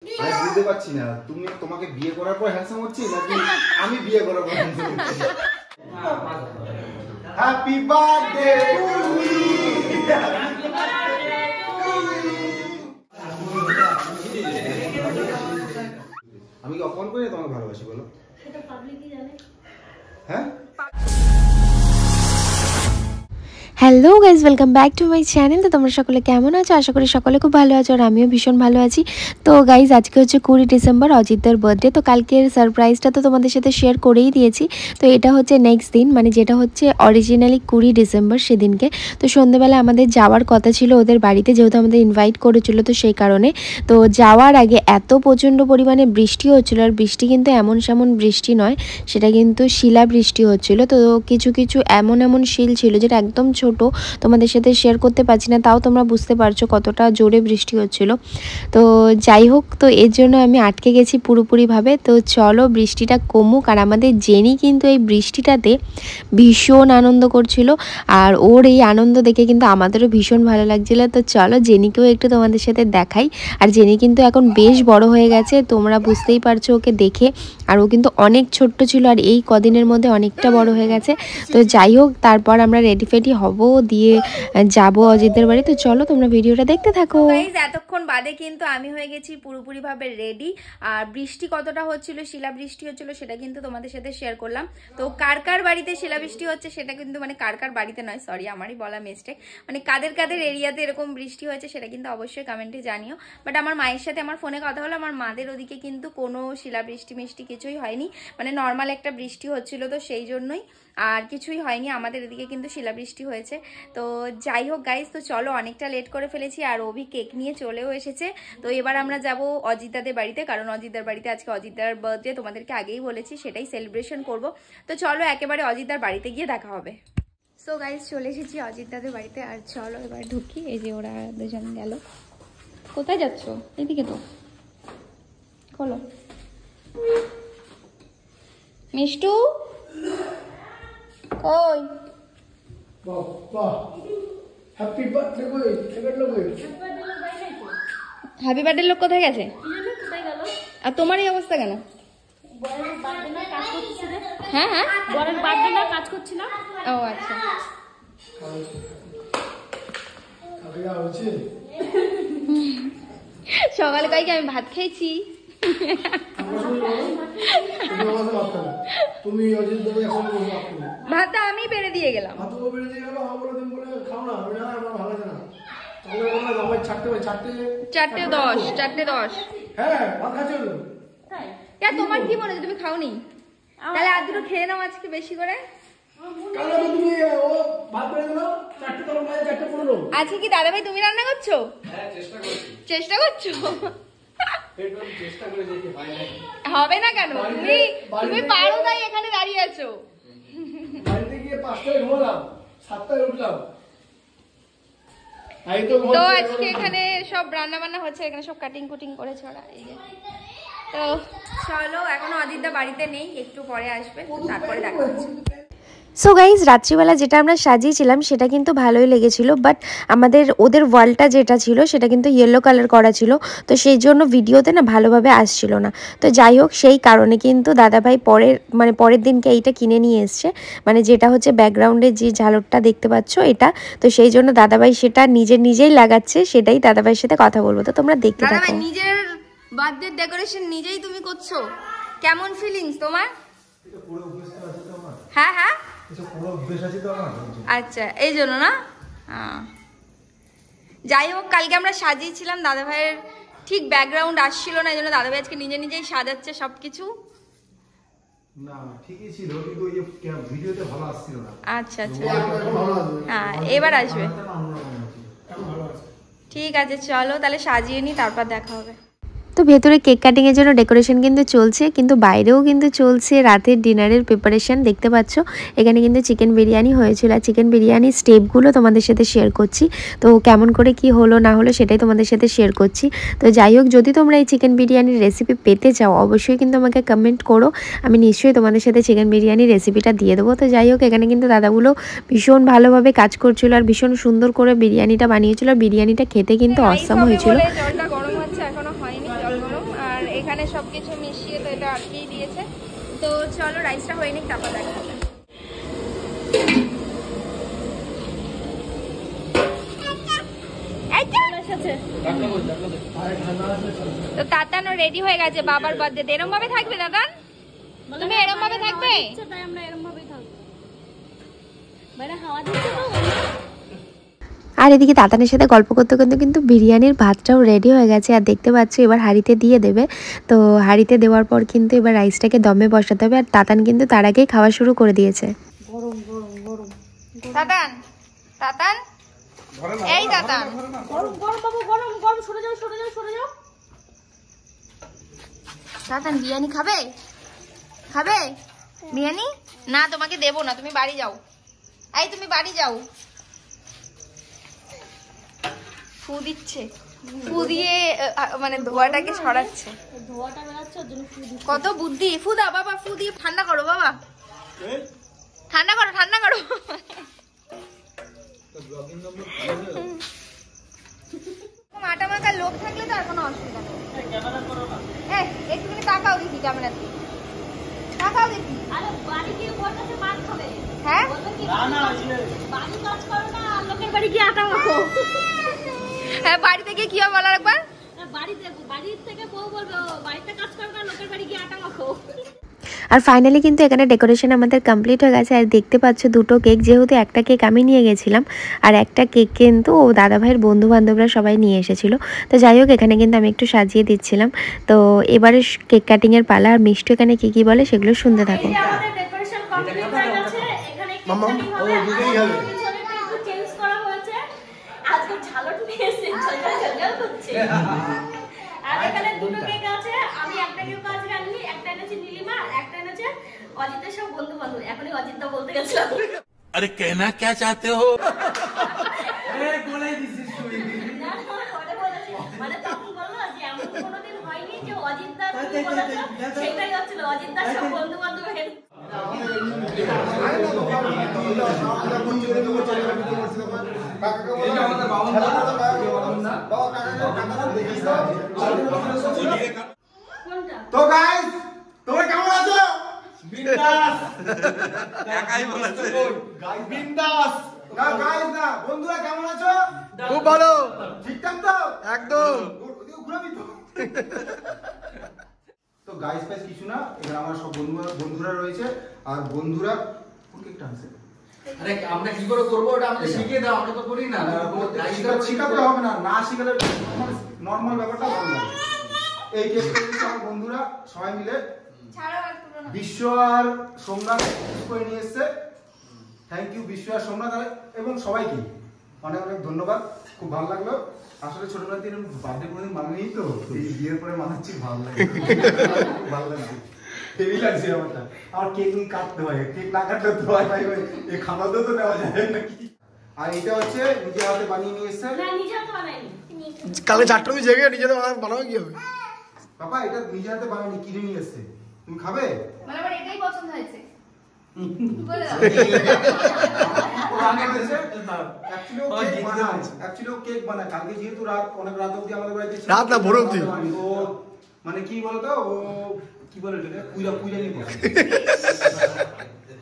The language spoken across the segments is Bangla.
আমি বুঝতে পারছি না তুমি তোমাকে বিয়ে করার পর হ্যান্ডসাম হচ্ছি নাকি আমি বিয়ে করার পর হ্যান্ডসাম হচ্ছি। Happy birthday to me. আমি কি অপমান করে তোমাকে ভালোবাসি বলো? সেটা পাবলিকই জানে। হ্যাঁ hello guys, welcome back to my channel. তো তোমরা সকলে কেমন আছো? আশা করি সকলে খুব ভালো আছো, আর আমিও ভীষণ ভালো আছি। তো গাইজ আজকে হচ্ছে 20 ডিসেম্বর, অজিতদার বার্থডে। তো কালকের সারপ্রাইজটা তো তোমাদের সাথে শেয়ার করেই দিয়েছি। তো এটা হচ্ছে নেক্সট দিন, মানে যেটা হচ্ছে অরিজিনালি 20 ডিসেম্বর সেদিনকে। তো সন্ধ্যেবেলা আমাদের যাওয়ার কথা ছিল ওদের বাড়িতে, যেহেতু আমাদের ইনভাইট করেছিল, তো সেই কারণে। তো যাওয়ার আগে এত প্রচণ্ড পরিমাণে বৃষ্টি হচ্ছিলো, আর বৃষ্টি কিন্তু এমন সেমন বৃষ্টি নয়, সেটা কিন্তু শিলা বৃষ্টি হচ্ছিলো। তো কিছু কিছু এমন শিল ছিল যেটা একদম ছোট, তোমাদের সাথে শেয়ার করতে পারছি না, তাও তোমরা বুঝতে পারছো কতটা জোরে বৃষ্টি হচ্ছিল। তো যাই হোক, তো এর জন্য আমি আটকে গেছি পুরোপুরিভাবে। তো চলো বৃষ্টিটা কমুক। আর আমাদের জেনি কিন্তু এই বৃষ্টিটাতে ভীষণ আনন্দ করছিল, আর ওর এই আনন্দ দেখে কিন্তু আমাদেরও ভীষণ ভালো লাগছিল। তো চলো জেনিকেও একটু তোমাদের সাথে দেখাই। আর জেনি কিন্তু এখন বেশ বড় হয়ে গেছে, তোমরা বুঝতেই পারছো ওকে দেখে। আর ও কিন্তু অনেক ছোট্ট ছিল, আর এই কদিনের মধ্যে অনেকটা বড় হয়ে গেছে। তো যাই হোক, তারপর আমরা রেডি ফেডি হব, দিয়ে যাব অজিতদের বাড়ি। তো চলো তোমরা ভিডিওটা দেখতে থাকো। গাইস এতক্ষণ বাদে কিন্তু আমি হয়ে গেছি পুরোপুরিভাবে রেডি। আর বৃষ্টি কতটা হচ্ছিল, শিলা বৃষ্টি হচ্ছিল, সেটা কিন্তু তোমাদের সাথে শেয়ার করলাম। তো কার কার বাড়িতে শিলা বৃষ্টি হচ্ছে সেটা কিন্তু, মানে কার কার বাড়িতে নয়, সরি আমারই বলা মিস্টেক, মানে কাদের কাদের এরিয়াতে এরকম বৃষ্টি হয়েছে সেটা কিন্তু অবশ্যই কমেন্টে জানিও। বাট আমার মায়ের সাথে আমার ফোনে কথা হলো, আমার মাদের ওদিকে কিন্তু কোনো শিলা বৃষ্টি মিষ্টি কিছুই হয়নি, মানে নর্মাল একটা বৃষ্টি হচ্ছিল, তো সেই জন্যই, আর কিছুই হয়নি। আমাদের এদিকে কিন্তু শিলাবৃষ্টি হয়েছে। তো যাই হোক গাইস, তো চলো অনেকটা লেট করে ফেলেছি, আর অভি কেক নিয়ে চলেও এসেছে। তো এবার আমরা যাব অজিতদাদের বাড়িতে, কারণ অজিতদার বাড়িতে আজকে অজিতদার বার্থডে, তোমাদেরকে আগেই বলেছি, সেটাই সেলিব্রেশন করব। তো চলো একেবারে অজিতদার বাড়িতে গিয়ে দেখা হবে। সো গাইস চলে এসেছি অজিতদাদের বাড়িতে, আর চলো এবার ঢুকি। এই যে ওরা দুজন গেল। কোথায় যাচ্ছ? এদিকে তো খোলো। মিষ্টু কই? হ্যাপি বার্থডে কই? কেক লগে হ্যাপি বার্থডে লোক কোথায় গেছে? আর তোমার এই অবস্থা কেন? হ্যাঁ হ্যাঁ, বরের বার্থডে না, কাজ করছি না। ও আচ্ছা। সকালে কালকে আমি ভাত খেয়েছি। তুমি অজিত দাদা একসঙ্গে বসে ভাতটা আমি বেড়ে দিয়ে গেলাম। ভাত তো বেড়ে দিয়ে গেল, আমরা তুমি বলে খাও না, আমি না আমার ভালো লাগে না। তাহলে বললাম আমার 4:10 হ্যাঁ ভাত খাচ্ছো তো? তাই তোমার কি মনে হয় তুমি খাওনি? তাহলে আর দুটো খেয়ে নাও আজকে বেশি করে। কাল তুমি ও ভাত বেড়ে দিল 4টে, তোমার মাঝে 4:15। আজকে কি দাদা ভাই তুমি রান্না করছো? হ্যাঁ চেষ্টা করছি। চেষ্টা করছো? চেষ্টা করে দেখি হয় না। হবে না কেন? তুমি পারো, তাই এখানে দাঁড়িয়ে আছো। বাড়িতে গিয়ে 5টায় ঘুমালাম, 7টায় উঠলাম। তো আজকে এখানে সব রান্না বান্না হচ্ছে, এখানে সব কাটিং কুটিং করে ছড়া। এই যে তো চলো, এখনো অজিতদা বাড়িতে নেই, একটু পরে আসবে, তারপরে দেখা হচ্ছে। সো গাইজ রাত্রিবেলা যেটা আমরা সাজিয়েছিলাম সেটা কিন্তু ভালোই লেগেছিল, বাট ওদের ওয়ালটা যেটা ছিল সেটা কিন্তু ইয়েলো কালার করা ছিল, তো সেই জন্য ভিডিওতে না ভালোভাবে আসছিল না। তো যাই হোক, সেই কারণে কিন্তু দাদাভাই পরের দিনকে এইটা কিনে নিয়ে এসছে, মানে যেটা হচ্ছে ব্যাকগ্রাউন্ডে যে ঝালরটা দেখতে পাচ্ছ এটা। তো সেই জন্য দাদাভাই সেটা নিজেই লাগাচ্ছে, সেটাই দাদাভাইয়ের সাথে কথা বলবো, তো তোমরা দেখতে থাকো। দাদাভাই নিজের বার্থডে ডেকোরেশন নিজেই তুমি করছো, কেমন ফিলিংস তোমার? হ্যাঁ হ্যাঁ আচ্ছা, এই জন্য না। যাই হোক, কালকে আমরা সাজিয়েছিলাম, দাদা ভাইয়ের ঠিক ব্যাকগ্রাউন্ড আসছিল না, এই জন্য দাদা ভাই আজকে নিজেই সাজাচ্ছে সবকিছু। না ঠিকই ছিল, কিন্তু ওই যে ভিডিওতে ভালো আসছিল না। আচ্ছা আচ্ছা, হ্যাঁ এবার আসবে। ঠিক আছে চলো তাহলে সাজিয়ে নি, তারপর দেখা হবে। তো ভেতরে কেক কাটিংয়ের জন্য ডেকোরেশন কিন্তু চলছে, কিন্তু বাইরেও কিন্তু চলছে রাতের ডিনারের প্রিপারেশন। দেখতে পাচ্ছ এখানে কিন্তু চিকেন বিরিয়ানি হয়েছিল, আর চিকেন বিরিয়ানির স্টেপগুলো তোমাদের সাথে শেয়ার করছি। তো কেমন করে কি হলো না হলো সেটাই তোমাদের সাথে শেয়ার করছি। তো যাই হোক, যদি তোমরা এই চিকেন বিরিয়ানির রেসিপি পেতে চাও অবশ্যই কিন্তু আমাকে কমেন্ট করো, আমি নিশ্চয়ই তোমাদের সাথে চিকেন বিরিয়ানির রেসিপিটা দিয়ে দেবো। তো যাই হোক, এখানে কিন্তু দাদাগুলো ভীষণ ভালোভাবে কাজ করছিল, আর ভীষণ সুন্দর করে বিরিয়ানিটা বানিয়েছিল, আর বিরিয়ানিটা খেতে কিন্তু অসাম হয়েছিল। জলটা গরম হচ্ছে, এখনো হয়নি, জল গরম। আর এখানে সবকিছু মিশিয়ে তো এটা আটকেই দিয়েছে। তো চলো রাইসটা হয়ে নিক, তারপর দেখা যাবে। তো তাতানো রেডি হয়ে গেছে বাবার বার্থডে। এরম ভাবে থাকবে দাদান? তুমি এরম ভাবে থাকবে? তাই আমরা এরকম ভাবেই থাকবো। বাইরে হাওয়া দিচ্ছে তো। আর এদিকে তাতানের সাথে গল্প করতে করতে কিন্তু বিরিয়ানির ভাতটাও রেডি হয়ে গেছে। আর দেখতে পাচ্ছ এবার হাঁড়িতে দিয়ে দেবে। তো হাঁড়িতে দেওয়ার পর কিন্তু এবার রাইসটাকে দমে বসাতে হবে। আর তাতান কিন্তু তার আগেই খাওয়া শুরু করে দিয়েছে। তাতান তাতান এই তাতান গরম গরম বাবু, গরম গরম, সরে যাও সরে যাও সরে যাও। তাতান বিরিয়ানি খাবে? খাবে বিরিয়ানি? না তোমাকে দেবো না, তুমি বাড়ি যাও। এই তুমি বাড়ি যাও। ফু দিচ্ছে, ফু দিয়ে মানে ধোয়াটাকে সরাচ্ছে। ধোয়াটা বেরাচ্ছে ওর জন্য ফু দিচ্ছে। কত বুদ্ধি! ফু দাও বাবা, ফু দিয়ে ঠান্ডা করো বাবা, ঠান্ডা করো ঠান্ডা করো। আটা মাখার লোক থাকলে তো আর কোনো অসুবিধা নেই। একটুখানি তাকাও দেখি ক্যামেরাতে, তাকাও দেখি। আরে বাড়ি গিয়ে ওর কাছে মার খাবে। হ্যাঁ বাড়ি কাজ করো না, লোকের বাড়ি গিয়ে আটা মাখো। হ্যাঁ বাড়িতে গিয়ে কি হবে বলার একবার? বাড়ি থেকে বউ বলবে বাড়িতে কাজ করো না, লোকের বাড়ি গিয়ে আটা মাখো। আর ফাইনালি কিন্তু এখানে ডেকোরেশন আমাদের কমপ্লিট হয়ে গেছে। আর দেখতে পাচ্ছ দুটো কেক, যেহেতু একটা কেক আমি নিয়ে গেছিলাম আর একটা কেক কিন্তু ও দাদা ভাইয়ের বন্ধু বান্ধবরা সবাই নিয়ে এসেছিলো। তো যাই হোক এখানে কিন্তু আমি একটু সাজিয়ে দিচ্ছিলাম। তো এবারে কেক কাটিংয়ের পালা। আর মিষ্টি এখানে কী কী বলে সেগুলো শুনতে থাকো। আমাদের ডেকোরেশন কমপ্লিট হয়ে গেছে। এখানে কেক কাটিং হবে। পিছনে একটু চেঞ্জ করা হয়েছে। আজকে ঝালট নিয়ে এসে ঝালঝাল করছে। আর এখানে দুটো কেক আছে। আমি একটা কেক আজকে আনলি, একটা এনেছি নীলিমা, একটা এনেছে অজিতের সব বন্ধু বান্ধব। এখনই অজিতদা বলতে গেছিলাম। अरे कहना क्या चाहते हो? মানে তখন বললো যে এমন কোনোদিন হয়নি যে অজিতদা তুমি বলেছো, সেটাই হচ্ছিল অজিতদার সব বন্ধু বান্ধবের। তো গাইস তোমরা কেমন আছো? বিন্দাস। একাই বলেছে গাইস বিন্দাস। না গাইস না, বন্ধুরা কেমন আছো? খুব ভালো, ঠিকঠাক তো একদম। ওদিকে ঘুরাবি তো। তো গাইস ফাইস কিছু না, এখানে আমার সব বন্ধুরা রয়েছে। আর বন্ধুরা কোন কেকটা আছে? আরে আমরা কি করে করব ওটা আমাদের শিখিয়ে দাও, আমরা তো করি না। শিখাতে হবে না, না শিখালে নরমাল ব্যাপারটা ভালো লাগে। এই কেকটা হচ্ছে আমার বন্ধুরা সবাই মিলে বিশ্ব আর সোমনাথ করে নিয়ে এসছে। থ্যাংক ইউ বিশ্ব আর সোমনাথ এবং সবাইকে অনেক অনেক ধন্যবাদ। খুব ভালো লাগলো। আসলে ছোটবেলা থেকে বার্থডে কোনোদিন মানানি তো, এই বিয়ের পরে মানাচ্ছি, ভালো লাগে, খুব ভালো লাগছে, হেভি লাগছে ব্যাপারটা। আমার কেক কাটতে হয়, কেক না কাটলে তো হয় ভাই, এই খাওয়াতেও তো নেওয়া যায় নাকি। আর এটা হচ্ছে নিজের হাতে বানিয়ে নিয়ে এসছে। না নিজে হাতে বানাইনি, কালকে 4টার জেগে নিজেদের বানাবো কি হবে? বাবা এটা নিজের হাতে বানিয়ে কিনে নিয়ে এসছে, তুমি খাবে? মানে আমার এটাই পছন্দ হয়েছে। কেক বানায় কালকে, যেহেতু রাত অনেক রাত অবধি আমাদের বাড়িতে, রাত না ভোর অবধি, মানে কি বলতো ও কি বলে এটাকে পুইরা পুইরা নিয়ে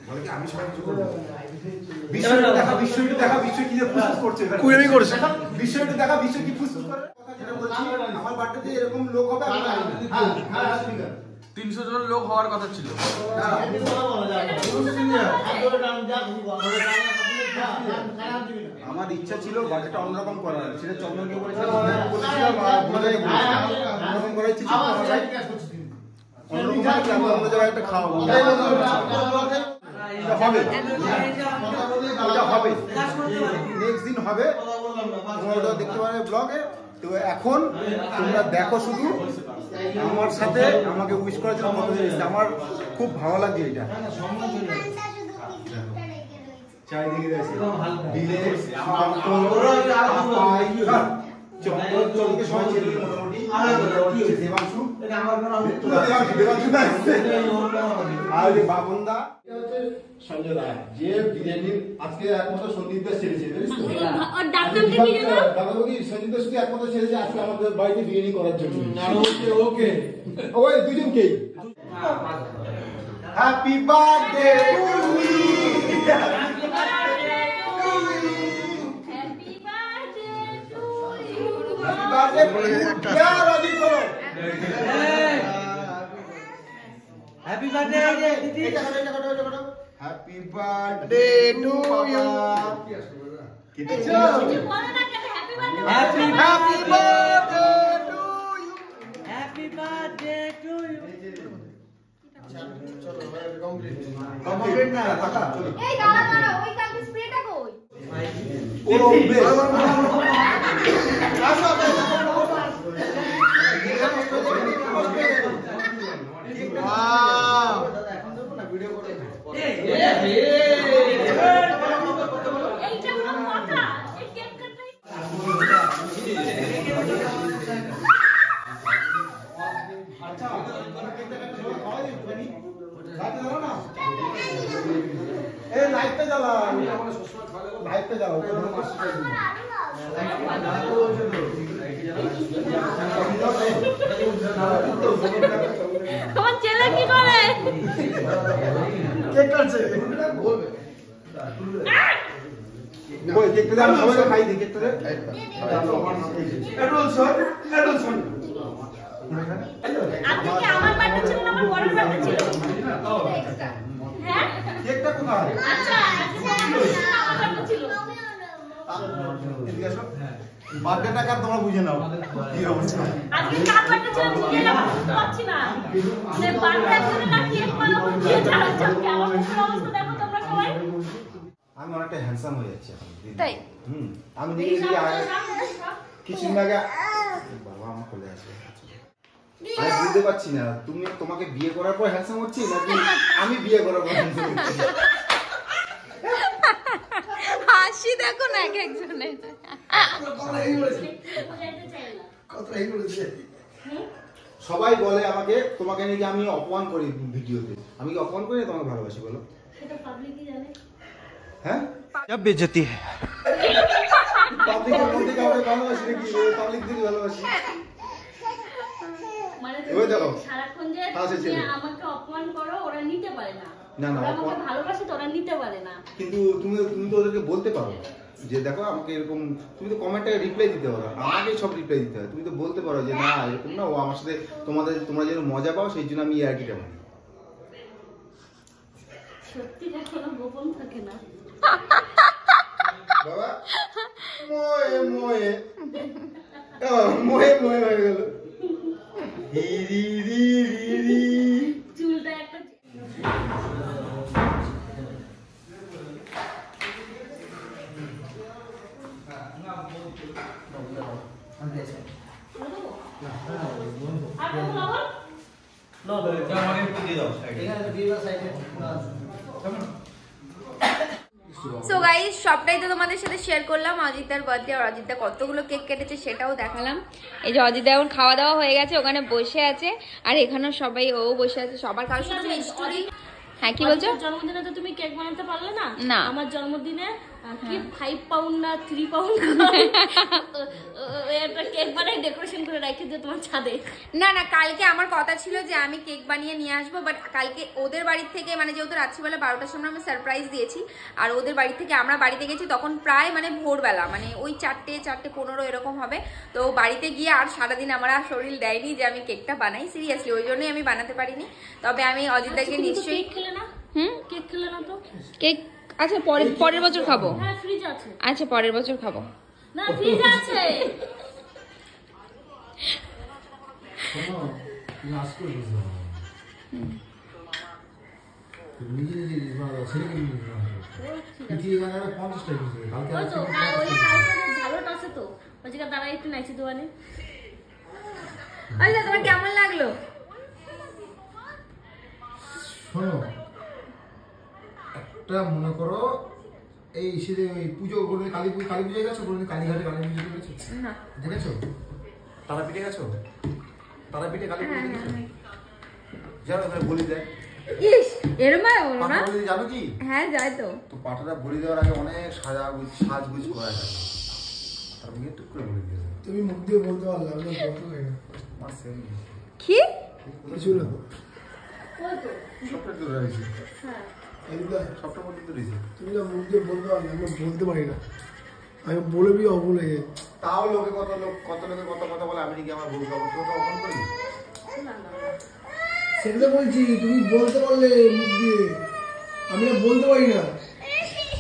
বলে কি আমি সবাই কিছু করব। বিশ্বটা দেখা, বিশ্বটা দেখা, বিশ্ব কি যে ফুসফুস করছে, কুইরামি করছে। বিশ্বটা দেখা, বিশ্ব কি ফুসফুস করে। কথা যেটা বলছি, আমার বার্থডেতে এরকম লোক হবে আমি জানি না। 300 জন লোক হওয়ার কথা ছিল। আমার ইচ্ছা ছিল বার্থডেটা অন্যরকম করার, সেটা চন্দনকে বলেছিলাম, অন্যরকম করার ইচ্ছা ছিল। অন্যরকম অন্য জায়গায় একটা খাওয়াবো হবে, ওটা হবে নেক্সট দিন হবে, তোমরা ওটা দেখতে পাবে ব্লগে। তো এখন তোমরা দেখো শুধু আমার সাথে আমাকে উইশ করার জন্য কত জিনিস, আমার খুব ভালো লাগে এটা। চারিদিকে চলকে সবাই ছেড়ে দিল মোটামুটি। কি হয়েছে দেবাংশু? এটা আমার ঘর আমি দেবাংশু না আসছে। আর এই বাবনদা সঞ্জয় রায় যে বিরিয়ানি আজকে একমাত্র সন্দীপদাস ছেড়েছে জানিস তো? ওর ডাক নামটা কি জানো? দাদাবুদি সন্দীপদাস শুধু একমাত্র ছেড়েছে আজকে আমাদের বাড়িতে বিরিয়ানি করার জন্য। ওকে ওকে ওই দুজনকেই happy birthday to me happy birthday to you. Happy birthday ইয়া রাজি করো হ্যাপি বার্থডে দিদি। এটা করো হ্যাপি বার্থডে টু ইউ কিছু বলো না কেন happy birthday? Happy happy birthday to you happy birthday to you. Complete না টাকা এই দাঁড়া ওই কালকে স্প্রেটা কই? ও বেশ আসো ওয়াও এখন দেখো না ভিডিও করে এইটা কোনো কথা? এই কেক কাটাই আচ্ছা এই লাইটটা জ্বালা লাইটটা জ্বালা তোমার ছেলে কি করে? কেক কাটছে ওই কেকটা দাও সবাইকে খাই দিই কেকটা দে এডলসন আজকে কি আমার বার্থডে ছিল না আমার বড় বার্থডে ছিল? হ্যাঁ? কেকটা কোথায় আচ্ছা আজকে আমার বার্থডে ছিল। এদিকে আসো বার্থডেটা কার তোমরা বুঝে নাও কি অবস্থা আজকে কার বার্থডে ছিল আমি নিজেই বুঝতে পারছি না। মানে বার্থডে ছিল না কেক বানাবো কি জানাচ্ছ কেমন অবস্থা দেখো তোমরা সবাই। আমি অনেকটা হ্যান্ডসাম হয়ে যাচ্ছি এখন তাই? আমি দেখি কিছুদিন আগে বাবা আমার কোলে আছে আমি বুঝতে পারছি না তোমাকে বিয়ে করার পর হ্যান্ডসাম হচ্ছি নাকি আমি বিয়ে করার পর হ্যান্ডসাম হচ্ছি হাসি দেখো না এক একজনের। সবাই বলে আমাকে তোমাকে নাকি আমি অপমান করি ভিডিওতে আমি কি অপমান করি না তোমাকে ভালোবাসি বলো সেটা পাবলিকই জানে। হ্যাঁ क्या बेइज्जती है। পাবলিকের মধ্যে কাউকে ভালোবাসি নাকি পাবলিক দিকে ভালোবাসি মানে ওই দেখো। সারাক্ষণ যে পাশে তুমি ছেলে। আমাকে অপমান করো ওরা নিতে পারে না। না, না, ওরা আমাকে অপমান- ভালোবাসে তো ওরা নিতে পারে না। কিন্তু তুমি তো ওদেরকে বলতে পারো যে দেখো আমাকে এরকম তুমি তো কমেন্টে রিপ্লাই দিতে পারো আমাকে সব রিপ্লাই দিতে হয় তুমি তো বলতে পারো যে না এরকম না ও আমার সাথে তোমরা যেন মজা পাও সেই জন্য আমি ইয়ার্কিটা মারি সত্যিটা কোনো গোপন থাকে না। বাবা মোয়ে মোয়ে মোয়ে মোয়ে হয়ে গেল হিরি রি রি রি চুলটা একটা আর কোনো খবর? সো গাইস সবটাই তো তোমাদের সাথে শেয়ার করলাম অজিতার বার্থডে আর অজিতা কতগুলো কেক কেটেছে সেটাও দেখালাম। এই যে অজিতা এখন খাওয়া দাওয়া হয়ে গেছে ওখানে বসে আছে আর এখানেও সবাই ও বসে আছে সবার কারোর সাথে স্টোরি। হ্যাঁ কি বলছো? জন্মদিনে তো তুমি কেক বানাতে পারলে না? না। আমার জন্মদিনে কি 5 পাউন্ড না 3 পাউন্ড একটা কেক বানাই ডেকোরেশন করে রেখে দিও তোমার ছাদে। না না কালকে আমার কথা ছিল যে আমি কেক বানিয়ে নিয়ে আসবো বাট কালকে ওদের বাড়ির থেকে মানে যেহেতু রাত্রিবেলা 12টার সময় আমি সারপ্রাইজ দিয়েছি আর ওদের বাড়ি থেকে আমরা বাড়িতে গেছি তখন প্রায় মানে ভোরবেলা মানে ওই 4:15 এরকম হবে। তো বাড়িতে গিয়ে আর সারাদিন আমার আর শরীর দেয়নি যে আমি কেকটা বানাই সিরিয়াসলি ওই জন্যই আমি বানাতে পারিনি। তবে আমি অজিতাকে নিশ্চয়ই কেক খেলে না? কেক খেলে না তো? কেক আচ্ছা পরের বছর খাবো। হ্যাঁ ফ্রিজ আছে। আচ্ছা পরের বছর খাবো। না ফ্রিজ আছে। ওই তো ওই যে কালকে ঝালট আছে তো ওই জায়গা দাঁড়াই একটু নাইছি দোকানে। আচ্ছা তোমার কেমন লাগলো? শোনো একটা মনে করো এই সেদিন ওই পুজো করে কালী পুজো গেছো, কোনোদিন কালীঘাটে কালী পুজো করেছো? না দেখেছো? তারাপীঠে গেছো? তারাপীঠে কালী পুজো দেখেছো? যাও ওখানে বলি দেয়। ইস এরমাই হলো না? বলি জানো কি? হ্যাঁ যাই তো। তো পাঠাটা বলি দেওয়ার আগে অনেক সাজগুজ করা যায়, তারপরে গিয়ে টুক করে বলি দিয়ে দেয়। তুমি মুখ দিয়ে বলতে পারলে আমি বলতে পারি না। আমার সেম কি কিছু না, সবটা তো রয়েছে। হ্যাঁ সবটা পর্যন্ত রয়েছে। তুমি না মুখ দিয়ে বলতে পারলে আমি বলতে পারি না, আমি বলে দিয়ে অভুল হয়ে যাই। তাও লোকে কত লোকে কথা বলে, আমি কি আমার ভুল খবর তো অপমান করি? সেটা বলছি তুমি বলতে পারলে মুখ দিয়ে, আমি না বলতে পারি না।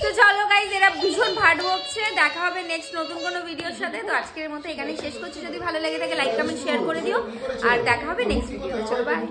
তো চলো গাইজ, এরা ভীষণ ভাট বকছে। দেখা হবে নেক্সট নতুন কোনো ভিডিওর সাথে। তো আজকের মতো এখানেই শেষ করছি। যদি ভালো লেগে থাকে লাইক কমেন্ট শেয়ার করে দিও, আর দেখা হবে নেক্সট ভিডিও। চলো বাই।